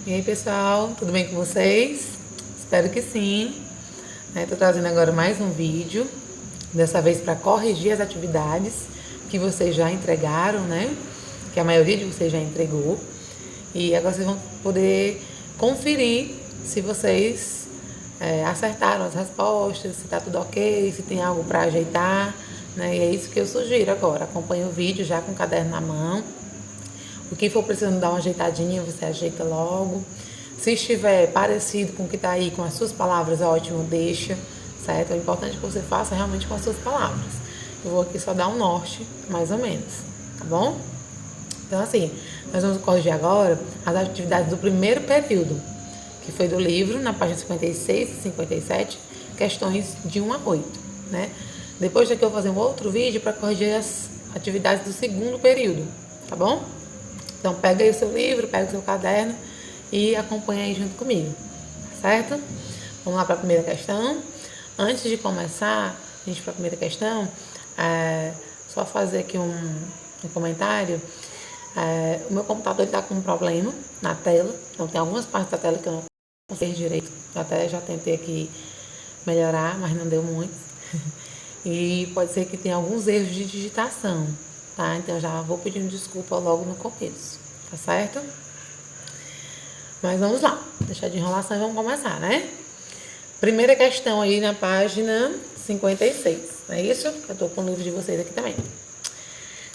E aí, pessoal, tudo bem com vocês? Espero que sim. Estou trazendo agora mais um vídeo, dessa vez para corrigir as atividades que vocês já entregaram, né? Que a maioria de vocês já entregou. E agora vocês vão poder conferir se vocês acertaram as respostas, se está tudo ok, se tem algo para ajeitar, né? E é isso que eu sugiro agora. Acompanhe o vídeo já com o caderno na mão. O que for precisando dar uma ajeitadinha, você ajeita logo. Se estiver parecido com o que está aí, com as suas palavras, ótimo, deixa, certo? É importante que você faça realmente com as suas palavras. Eu vou aqui só dar um norte, mais ou menos, tá bom? Então, assim, nós vamos corrigir agora as atividades do primeiro período, que foi do livro, na página 56 e 57, questões de 1 a 8, né? Depois daqui eu vou fazer um outro vídeo para corrigir as atividades do segundo período, tá bom? Então, pega aí o seu livro, pega o seu caderno e acompanha aí junto comigo, certo? Vamos lá para a primeira questão. Antes de começar, gente, para a primeira questão, só fazer aqui um comentário. O meu computador está com um problema na tela, então tem algumas partes da tela que eu não consigo direito. Até já tentei aqui melhorar, mas não deu muito. E pode ser que tenha alguns erros de digitação, tá? Então eu já vou pedindo desculpa logo no começo, tá certo? Mas vamos lá, deixar de enrolação e vamos começar, né? Primeira questão aí na página 56, não é isso? Eu tô com o livro de vocês aqui também.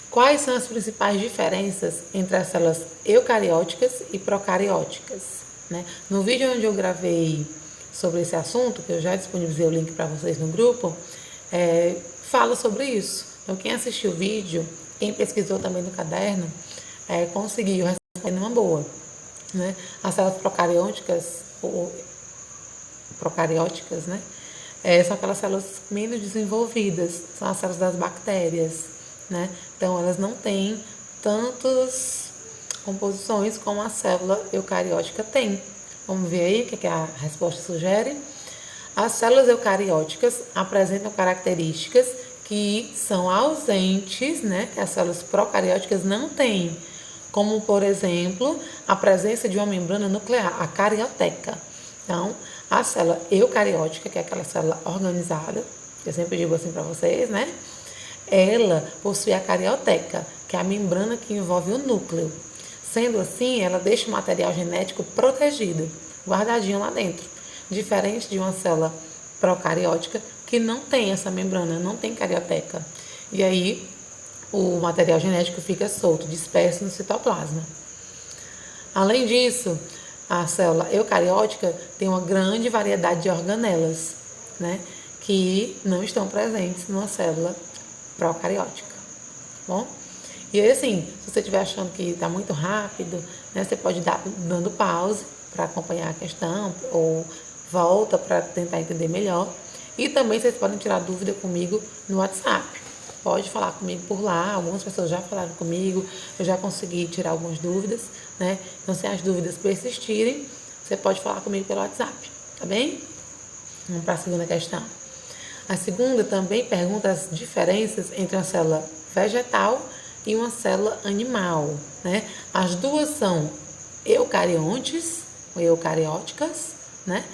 Quais são as principais diferenças entre as células eucarióticas e procarióticas, né? No vídeo onde eu gravei sobre esse assunto, que eu já disponibilizei o link para vocês no grupo, fala sobre isso. Então, quem assistiu o vídeo, quem pesquisou também no caderno, conseguiu responder numa boa, né? As células procarióticas, né? São aquelas células menos desenvolvidas, são as células das bactérias, né? Então, elas não têm tantas composições como a célula eucariótica tem. Vamos ver aí o que a resposta sugere. As células eucarióticas apresentam características que são ausentes, né, que as células procarióticas não têm, como, por exemplo, a presença de uma membrana nuclear, a carioteca. Então, a célula eucariótica, que é aquela célula organizada, que eu sempre digo assim para vocês, né, ela possui a carioteca, que é a membrana que envolve o núcleo. Sendo assim, ela deixa o material genético protegido, guardadinho lá dentro. Diferente de uma célula procariótica que não tem essa membrana, não tem carioteca. E aí o material genético fica solto, disperso no citoplasma. Além disso, a célula eucariótica tem uma grande variedade de organelas, né, que não estão presentes numa célula procariótica. Bom? E aí, assim, se você estiver achando que está muito rápido, né, você pode dar dando pause para acompanhar a questão ou volta para tentar entender melhor. E também vocês podem tirar dúvida comigo no WhatsApp. Pode falar comigo por lá. Algumas pessoas já falaram comigo, eu já consegui tirar algumas dúvidas, né? Então, se as dúvidas persistirem, você pode falar comigo pelo WhatsApp, tá bem? Vamos para a segunda questão. A segunda também pergunta as diferenças entre uma célula vegetal e uma célula animal, né? As duas são eucariontes, ou eucarióticas, né?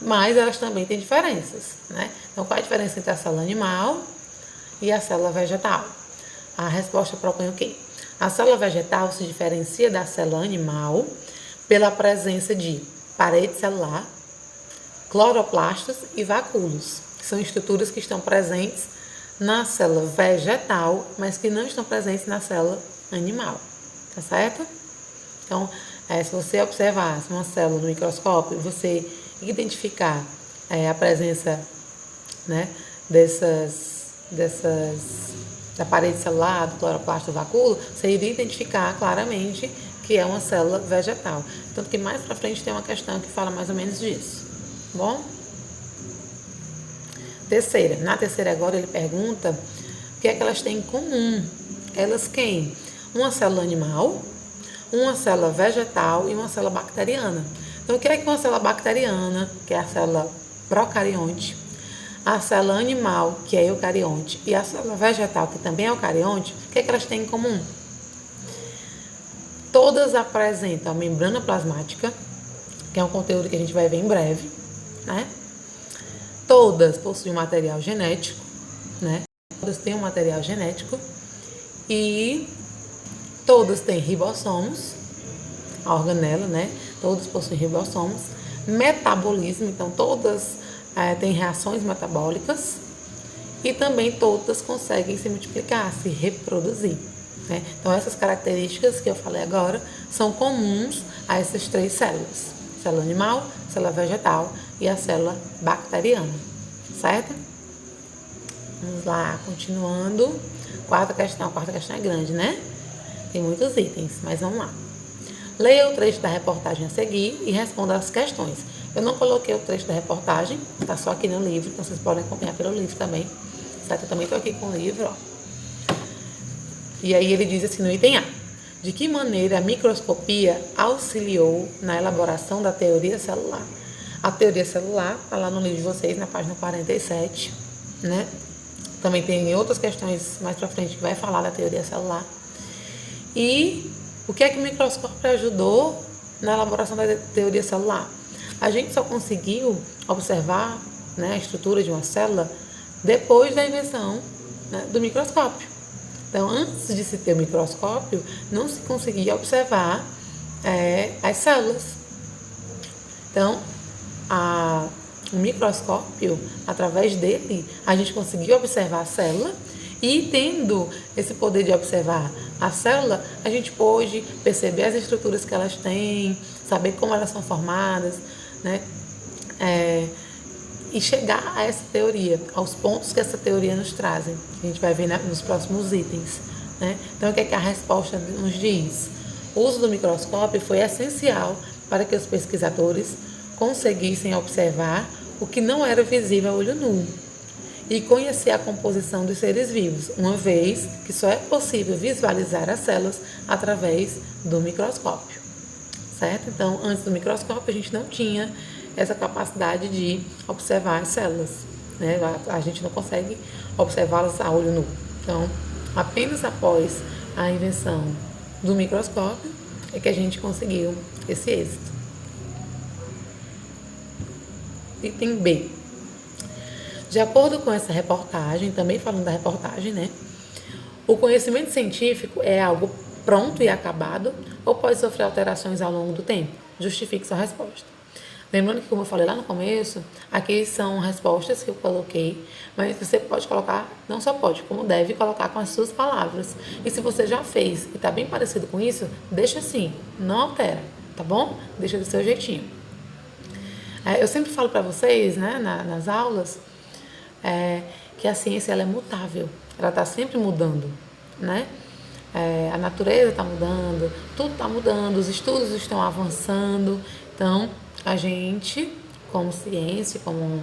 Mas elas também têm diferenças, né? Então, qual é a diferença entre a célula animal e a célula vegetal? A resposta propõe o quê? A célula vegetal se diferencia da célula animal pela presença de parede celular, cloroplastos e vacúolos, que são estruturas que estão presentes na célula vegetal, mas que não estão presentes na célula animal, tá certo? Então, se você observar uma célula no microscópio, você identificar a presença, né, da parede celular, do cloroplasto, do vacúolo, você iria identificar claramente que é uma célula vegetal. Tanto que mais pra frente tem uma questão que fala mais ou menos disso. Bom? Terceira. Na terceira agora ele pergunta o que é que elas têm em comum. Elas quem? Uma célula animal, uma célula vegetal e uma célula bacteriana. Então, o que é que uma célula bacteriana, que é a célula procarionte, a célula animal, que é eucarionte, e a célula vegetal, que também é eucarionte, o que é que elas têm em comum? Todas apresentam a membrana plasmática, que é um conteúdo que a gente vai ver em breve, né? Todas possuem material genético, né? Todas têm um material genético e todas têm ribossomos, a organela, né? Todas possuem ribossomos, metabolismo, então todas têm reações metabólicas e também todas conseguem se multiplicar, se reproduzir, né? Então essas características que eu falei agora são comuns a essas três células: célula animal, célula vegetal e a célula bacteriana, certo? Vamos lá, continuando. Quarta questão. A quarta questão é grande, né? Tem muitos itens, mas vamos lá. Leia o trecho da reportagem a seguir e responda as questões. Eu não coloquei o trecho da reportagem, tá só aqui no livro, então vocês podem acompanhar pelo livro também. Certo? Eu também estou aqui com o livro, ó. E aí ele diz assim no item A: de que maneira a microscopia auxiliou na elaboração da teoria celular? A teoria celular está lá no livro de vocês, na página 47, né? Também tem outras questões mais para frente que vai falar da teoria celular. E o que é que o microscópio ajudou na elaboração da teoria celular? A gente só conseguiu observar, né, a estrutura de uma célula depois da invenção, né, do microscópio. Então, antes de se ter o microscópio, não se conseguia observar as células. Então, o microscópio, através dele, a gente conseguiu observar a célula e, tendo esse poder de observar a célula, a gente pôde perceber as estruturas que elas têm, saber como elas são formadas, né? E chegar a essa teoria, aos pontos que essa teoria nos trazem, que a gente vai ver nos próximos itens, né? Então, o que é que a resposta nos diz? O uso do microscópio foi essencial para que os pesquisadores conseguissem observar o que não era visível a olho nu e conhecer a composição dos seres vivos, uma vez que só é possível visualizar as células através do microscópio, certo? Então, antes do microscópio, a gente não tinha essa capacidade de observar as células, né? A gente não consegue observá-las a olho nu. Então, apenas após a invenção do microscópio é que a gente conseguiu esse êxito. Item B. De acordo com essa reportagem, também falando da reportagem, né? O conhecimento científico é algo pronto e acabado ou pode sofrer alterações ao longo do tempo? Justifique sua resposta. Lembrando que, como eu falei lá no começo, aqui são respostas que eu coloquei, mas você pode colocar, não só pode, como deve colocar com as suas palavras. E se você já fez e está bem parecido com isso, deixa assim, não altera, tá bom? Deixa do seu jeitinho. Eu sempre falo para vocês, né, nas aulas, que a ciência ela é mutável, ela está sempre mudando, né? A natureza está mudando, tudo está mudando, os estudos estão avançando, então a gente, como ciência, como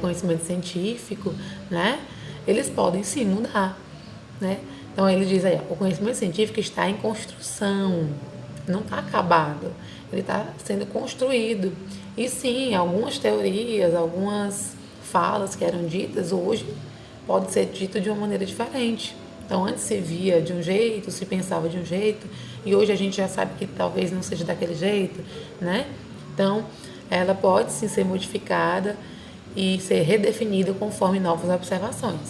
conhecimento científico, né, eles podem sim mudar, né? Então ele diz aí, ó, o conhecimento científico está em construção, não está acabado, ele está sendo construído. E sim, algumas teorias, algumas falas que eram ditas hoje pode ser dito de uma maneira diferente. Então antes se via de um jeito, se pensava de um jeito, e hoje a gente já sabe que talvez não seja daquele jeito, né? Então ela pode sim ser modificada e ser redefinida conforme novas observações,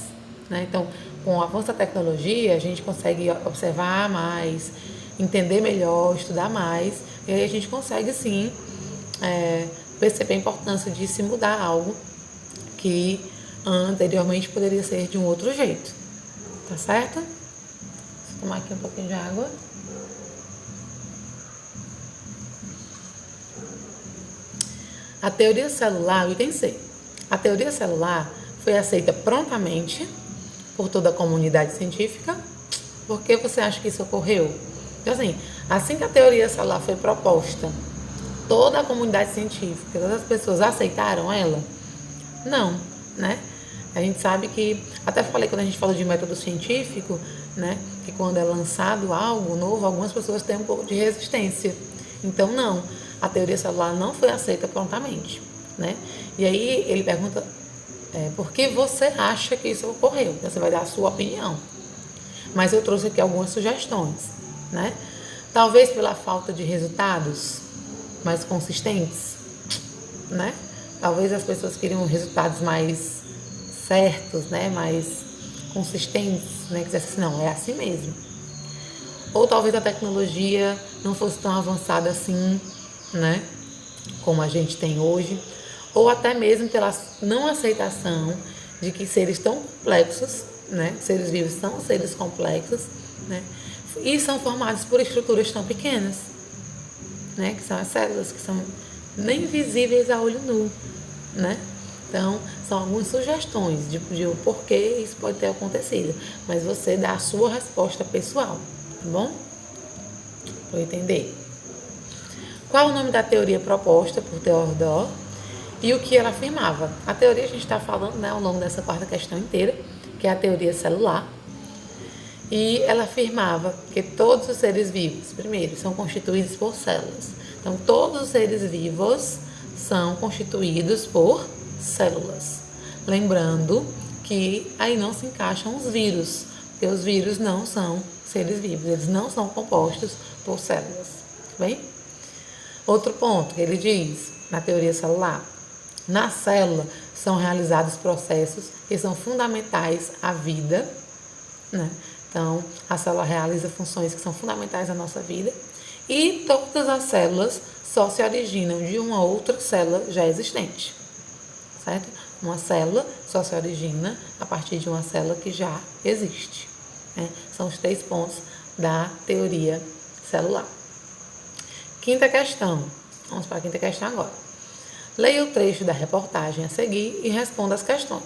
né? Então, com o avanço da tecnologia, a gente consegue observar mais, entender melhor, estudar mais, e aí a gente consegue sim perceber a importância de se mudar algo que anteriormente poderia ser de um outro jeito, tá certo? Vou tomar aqui um pouquinho de água. A teoria celular, o item C. A teoria celular foi aceita prontamente por toda a comunidade científica. Por que você acha que isso ocorreu? Então, assim que a teoria celular foi proposta, toda a comunidade científica, todas as pessoas aceitaram ela? Não, né? A gente sabe que, até falei quando a gente falou de método científico, né, que quando é lançado algo novo, algumas pessoas têm um pouco de resistência. Então, não, a teoria celular não foi aceita prontamente, né? E aí ele pergunta, por que você acha que isso ocorreu? Você vai dar a sua opinião. Mas eu trouxe aqui algumas sugestões, né? Talvez pela falta de resultados, mais consistentes, né? Talvez as pessoas queriam resultados mais certos, né? Mais consistentes, né? Quisesse assim, não, é assim mesmo. Ou talvez a tecnologia não fosse tão avançada assim, né? Como a gente tem hoje. Ou até mesmo pela não aceitação de que seres tão complexos, né? Seres vivos são seres complexos, né? E são formados por estruturas tão pequenas, né? Que são as células, que são nem visíveis a olho nu, né? Então, são algumas sugestões de o porquê isso pode ter acontecido, mas você dá a sua resposta pessoal, tá bom? Para eu entender. Qual o nome da teoria proposta por Theodor e o que ela afirmava? A teoria a gente está falando, né, ao longo dessa quarta questão inteira, que é a teoria celular. E ela afirmava que todos os seres vivos, primeiro, são constituídos por células. Então, todos os seres vivos são constituídos por células. Lembrando que aí não se encaixam os vírus, porque os vírus não são seres vivos, eles não são compostos por células. Bem? Outro ponto que ele diz na teoria celular: na célula são realizados processos que são fundamentais à vida, né? Então, a célula realiza funções que são fundamentais à nossa vida e todas as células só se originam de uma outra célula já existente, certo? Uma célula só se origina a partir de uma célula que já existe, né? São os 3 pontos da teoria celular. Quinta questão. Vamos para a quinta questão agora. Leia o trecho da reportagem a seguir e responda as questões.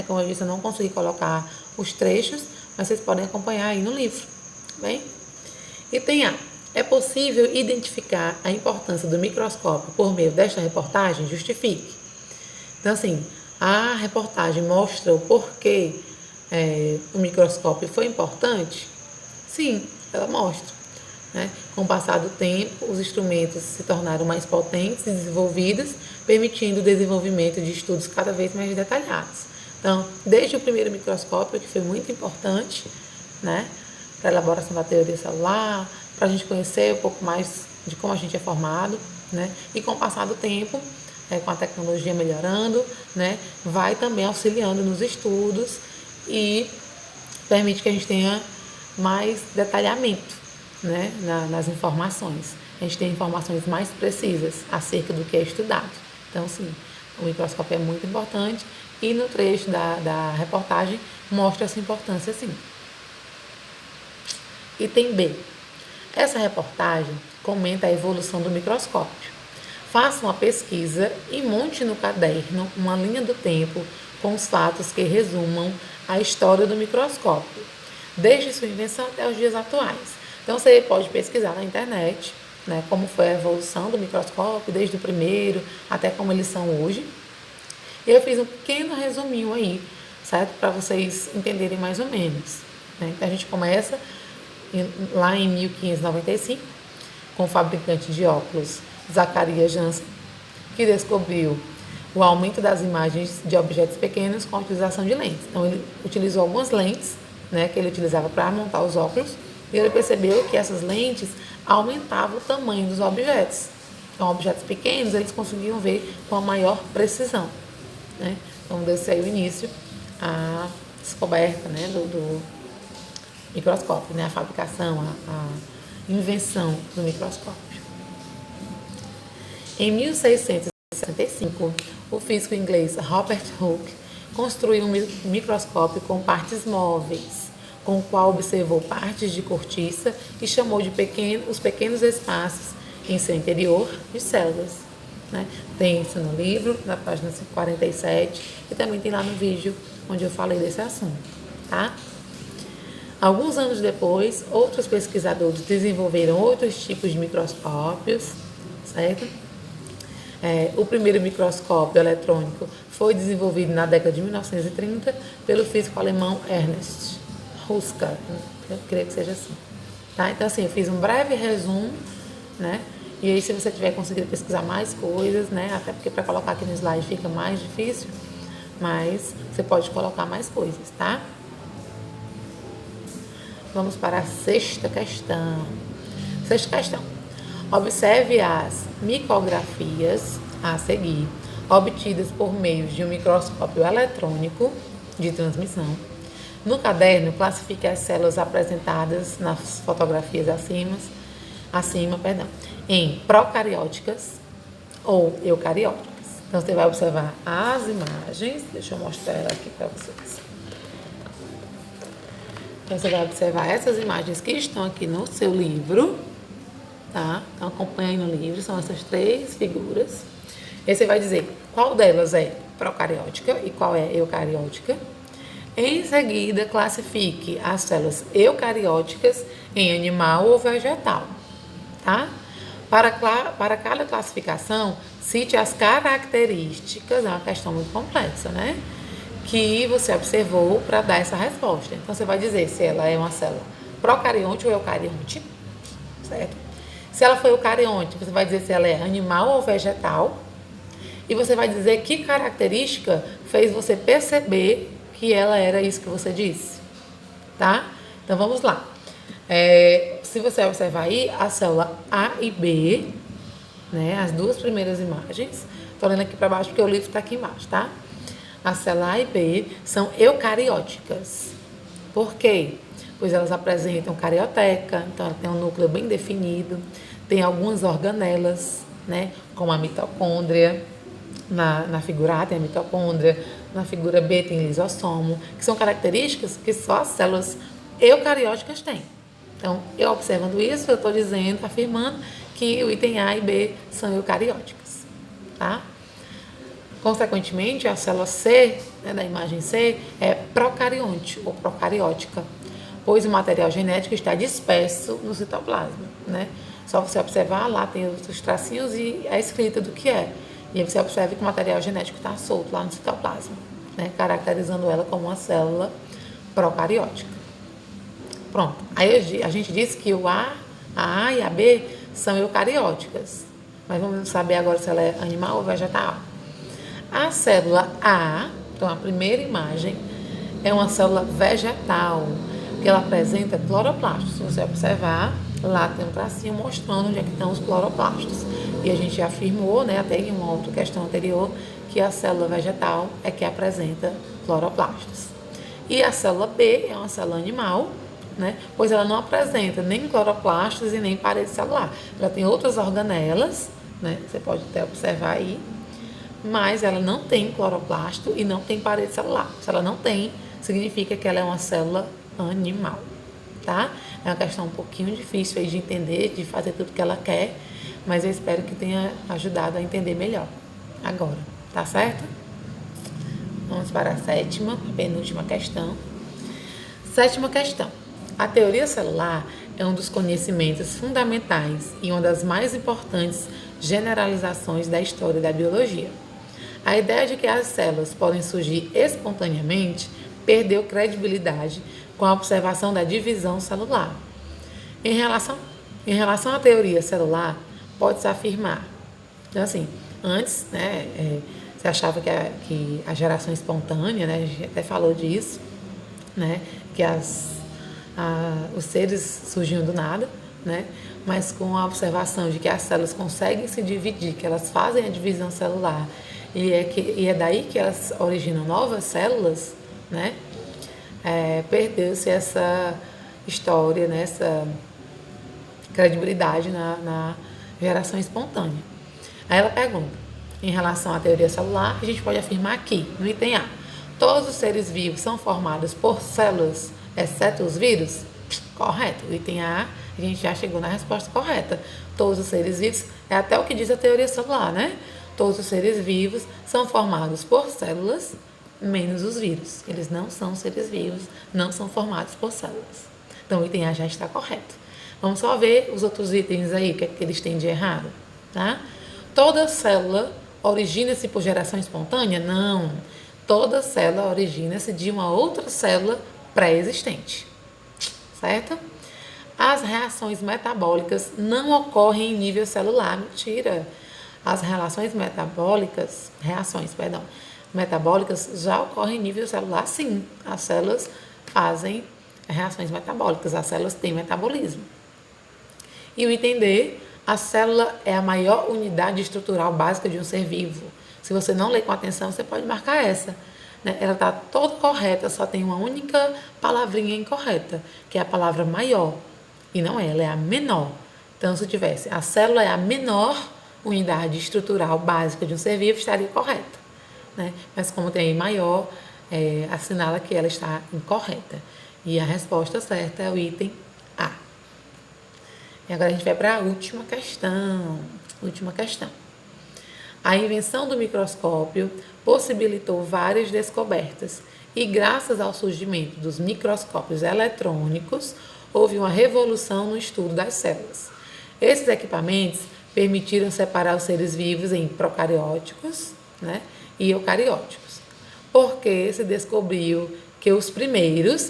Como eu disse, eu não consegui colocar os trechos, mas vocês podem acompanhar aí no livro. Bem? Item A. É possível identificar a importância do microscópio por meio desta reportagem? Justifique. Então, assim, a reportagem mostra o porquê o microscópio foi importante? Sim, ela mostra. Com o passar do tempo, os instrumentos se tornaram mais potentes e desenvolvidos, permitindo o desenvolvimento de estudos cada vez mais detalhados. Então, desde o primeiro microscópio, que foi muito importante, né, para a elaboração da teoria celular, para a gente conhecer um pouco mais de como a gente é formado, né, e com o passar do tempo, com a tecnologia melhorando, né, vai também auxiliando nos estudos e permite que a gente tenha mais detalhamento, né, nas informações. A gente tem informações mais precisas acerca do que é estudado. Então, sim, o microscópio é muito importante e no trecho da reportagem mostra essa importância, sim. Item B. Essa reportagem comenta a evolução do microscópio. Faça uma pesquisa e monte no caderno uma linha do tempo com os fatos que resumam a história do microscópio, desde sua invenção até os dias atuais. Então, você pode pesquisar na internet, né, como foi a evolução do microscópio, desde o primeiro até como eles são hoje. E eu fiz um pequeno resuminho aí, certo? Para vocês entenderem mais ou menos, né? Então, a gente começa lá em 1595, com o fabricante de óculos Zacarias Janssen, que descobriu o aumento das imagens de objetos pequenos com a utilização de lentes. Então, ele utilizou algumas lentes, né, que ele utilizava para montar os óculos, e ele percebeu que essas lentes aumentavam o tamanho dos objetos. Então, objetos pequenos, eles conseguiam ver com a maior precisão, né? Então, desse aí o início, a descoberta, né, do microscópio, né, a fabricação, a invenção do microscópio. Em 1665, o físico inglês Robert Hooke construiu um microscópio com partes móveis, com o qual observou partes de cortiça e chamou de os pequenos espaços em seu interior de células, né? Tem isso no livro, na página 47, e também tem lá no vídeo onde eu falei desse assunto, tá? Alguns anos depois, outros pesquisadores desenvolveram outros tipos de microscópios, certo? O primeiro microscópio eletrônico foi desenvolvido na década de 1930 pelo físico alemão Ernst Ruska, eu creio que seja assim, tá? Então, assim, eu fiz um breve resumo, né? E aí, se você tiver conseguido pesquisar mais coisas, né? Até porque para colocar aqui no slide fica mais difícil, mas você pode colocar mais coisas, tá? Vamos para a sexta questão. Sexta questão. Observe as micografias a seguir, obtidas por meio de um microscópio eletrônico de transmissão. No caderno, classifique as células apresentadas nas fotografias acima, em procarióticas ou eucarióticas. Então, você vai observar as imagens. Deixa eu mostrar ela aqui para vocês. Então, você vai observar essas imagens que estão aqui no seu livro, tá? Então, acompanha aí no livro, são essas 3 figuras. E você vai dizer qual delas é procariótica e qual é eucariótica. Em seguida, classifique as células eucarióticas em animal ou vegetal, tá? Para cada classificação, cite as características, é uma questão muito complexa, né? Que você observou para dar essa resposta. Então, você vai dizer se ela é uma célula procarionte ou eucarionte, certo? Se ela foi eucarionte, você vai dizer se ela é animal ou vegetal. E você vai dizer que característica fez você perceber que ela era isso que você disse, tá? Então, vamos lá. Se você observar aí, a célula A e B, né, as 2 primeiras imagens, tô olhando aqui para baixo porque o livro está aqui embaixo, tá? A célula A e B são eucarióticas. Por quê? Pois elas apresentam carioteca, então ela tem um núcleo bem definido, tem algumas organelas, né, como a mitocôndria. Na figura A tem a mitocôndria, na figura B tem lisossomo, que são características que só as células eucarióticas têm. Então, eu observando isso, eu estou dizendo, afirmando que o item A e B são eucarióticas, tá? Consequentemente, a célula C, né, da imagem C, é procarionte ou procariótica, pois o material genético está disperso no citoplasma, né? Só você observar, lá tem os tracinhos e a escrita do que é. E aí você observa que o material genético está solto lá no citoplasma, né, caracterizando ela como uma célula procariótica. Pronto. Aí a gente disse que a A e a B são eucarióticas. Mas vamos saber agora se ela é animal ou vegetal. A célula A, então a primeira imagem, é uma célula vegetal, que ela apresenta cloroplastos. Se você observar, lá tem um tracinho mostrando onde é que estão os cloroplastos. E a gente já afirmou, né, até em uma outra questão anterior, que a célula vegetal é que apresenta cloroplastos. E a célula B é uma célula animal, né, pois ela não apresenta nem cloroplastos e nem parede celular. Ela tem outras organelas, né, você pode até observar aí, mas ela não tem cloroplasto e não tem parede celular. Se ela não tem, significa que ela é uma célula animal, tá? É uma questão um pouquinho difícil aí de entender, de fazer tudo que ela quer, mas eu espero que tenha ajudado a entender melhor agora, tá certo? Vamos para a 7ª, a penúltima questão. 7ª questão. A teoria celular é um dos conhecimentos fundamentais e uma das mais importantes generalizações da história da biologia. A ideia de que as células podem surgir espontaneamente perdeu credibilidade com a observação da divisão celular. Em relação à teoria celular, pode-se afirmar, então assim, antes, né, você achava que a geração espontânea, né, a gente até falou disso, né, que os seres surgiam do nada, né, mas com a observação de que as células conseguem se dividir, que elas fazem a divisão celular, e é daí que elas originam novas células, né, perdeu-se essa história, né, essa credibilidade na geração espontânea. Aí ela pergunta, em relação à teoria celular, a gente pode afirmar que, no item A, todos os seres vivos são formados por células, exceto os vírus? Correto. O item A, a gente já chegou na resposta correta. Todos os seres vivos, é até o que diz a teoria celular, né? Todos os seres vivos são formados por células, menos os vírus. Eles não são seres vivos, não são formados por células. Então, o item A já está correto. Vamos só ver os outros itens aí, o que é que eles têm de errado, tá? Toda célula origina-se por geração espontânea? Não. Toda célula origina-se de uma outra célula pré-existente, certo? As reações metabólicas não ocorrem em nível celular. Mentira. As metabólicas já ocorrem em nível celular, sim. As células fazem reações metabólicas, as células têm metabolismo. E o item D, A célula é a maior unidade estrutural básica de um ser vivo. Se você não ler com atenção, você pode marcar essa. Né? Ela está toda correta, só tem uma única palavrinha incorreta, que é a palavra maior. E não é, ela é a menor. Então, se tivesse a célula é a menor unidade estrutural básica de um ser vivo, estaria correta. Né? Mas como tem aí maior, assinala que ela está incorreta. E a resposta certa é o item A. E agora a gente vai para a última questão. Última questão. A invenção do microscópio possibilitou várias descobertas e graças ao surgimento dos microscópios eletrônicos, houve uma revolução no estudo das células. Esses equipamentos permitiram separar os seres vivos em procarióticos, né, e eucarióticos. Porque se descobriu que os primeiros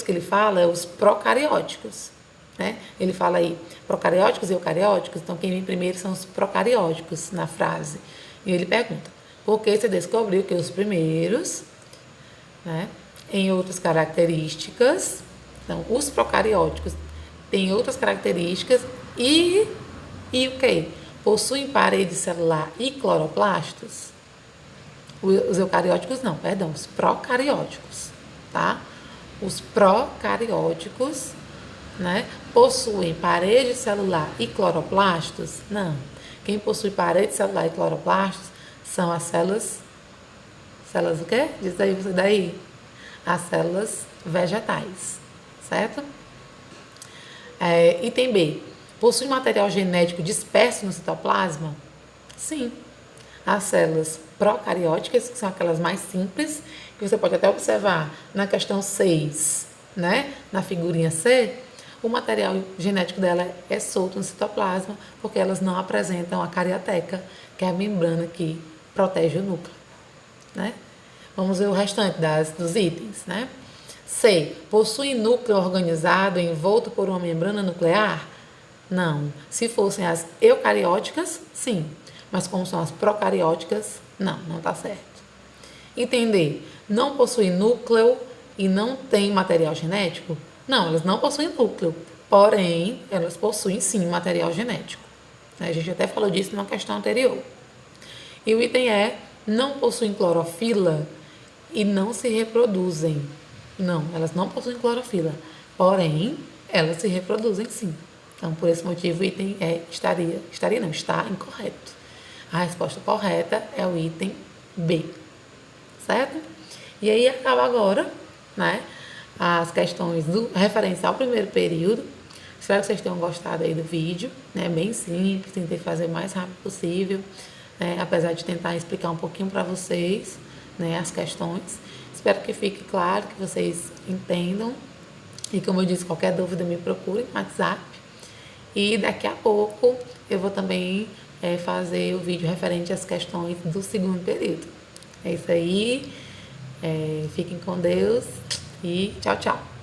que ele fala é os procarióticos. Né? Ele fala aí procarióticos e eucarióticos, então quem vem primeiro são os procarióticos na frase. E ele pergunta, por que você descobriu que os primeiros, né, em outras características, então os procarióticos têm outras características e o que? Possuem parede celular e cloroplastos? Os eucarióticos não, perdão, os procarióticos, tá? Os procarióticos, né, possuem parede celular e cloroplastos? Não. Quem possui parede celular e cloroplastos são as células o quê? Diz aí você daí. As células vegetais, certo? Item B. Possui material genético disperso no citoplasma? Sim. As células procarióticas, que são aquelas mais simples, que você pode até observar na questão 6, né? Na figurinha C, o material genético dela é solto no citoplasma, porque elas não apresentam a carioteca, que é a membrana que protege o núcleo, né? Vamos ver o restante dos itens, né? C. Possui núcleo organizado envolto por uma membrana nuclear? Não. Se fossem as eucarióticas, sim. Mas como são as procarióticas, não está certo. Entender. Não possui núcleo e não tem material genético? Não, elas não possuem núcleo, porém, elas possuem sim material genético. A gente até falou disso numa questão anterior. E o item E, não possuem clorofila e não se reproduzem. Não, elas não possuem clorofila, porém, elas se reproduzem sim. Então, por esse motivo, o item E está incorreto. A resposta correta é o item B, certo? E aí acaba agora, né, as questões referentes ao primeiro período. Espero que vocês tenham gostado aí do vídeo, né? Bem simples, tentei fazer o mais rápido possível, né? Apesar de tentar explicar um pouquinho para vocês, né, as questões. Espero que fique claro, que vocês entendam. E como eu disse, qualquer dúvida me procure no WhatsApp. E daqui a pouco eu vou também fazer o vídeo referente às questões do segundo período. É isso aí. Fiquem com Deus e tchau, tchau.